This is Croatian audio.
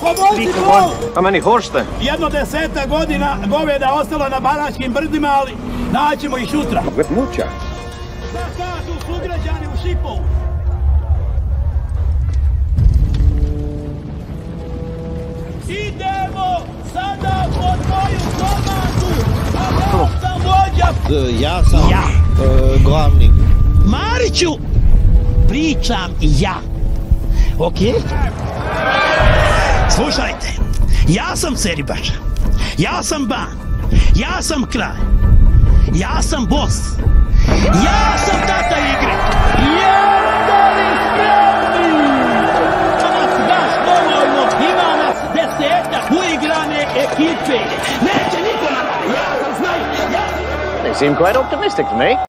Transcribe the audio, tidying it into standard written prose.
Pomozite gol! How many horse then? 10 godina goveda ostalo na Banačkim brdima, ali naćemo ih sutra. With mucha. Šta kažu sugrađani u Šipovu? Idemo sada pod moju komandu, a ja sam vođa. Ja sam glavni. Mariću, pričam ja. Okej? Slušajte, ja sam Seribaša, ja sam Ban, ja sam kralj, ja sam bos, ja sam tata igre. Jeste li spremni? Danas baš dovoljno, ima nas 10 uigrane ekipe. Neće niko nam, ja sam znaju. They seem quite optimistic to me.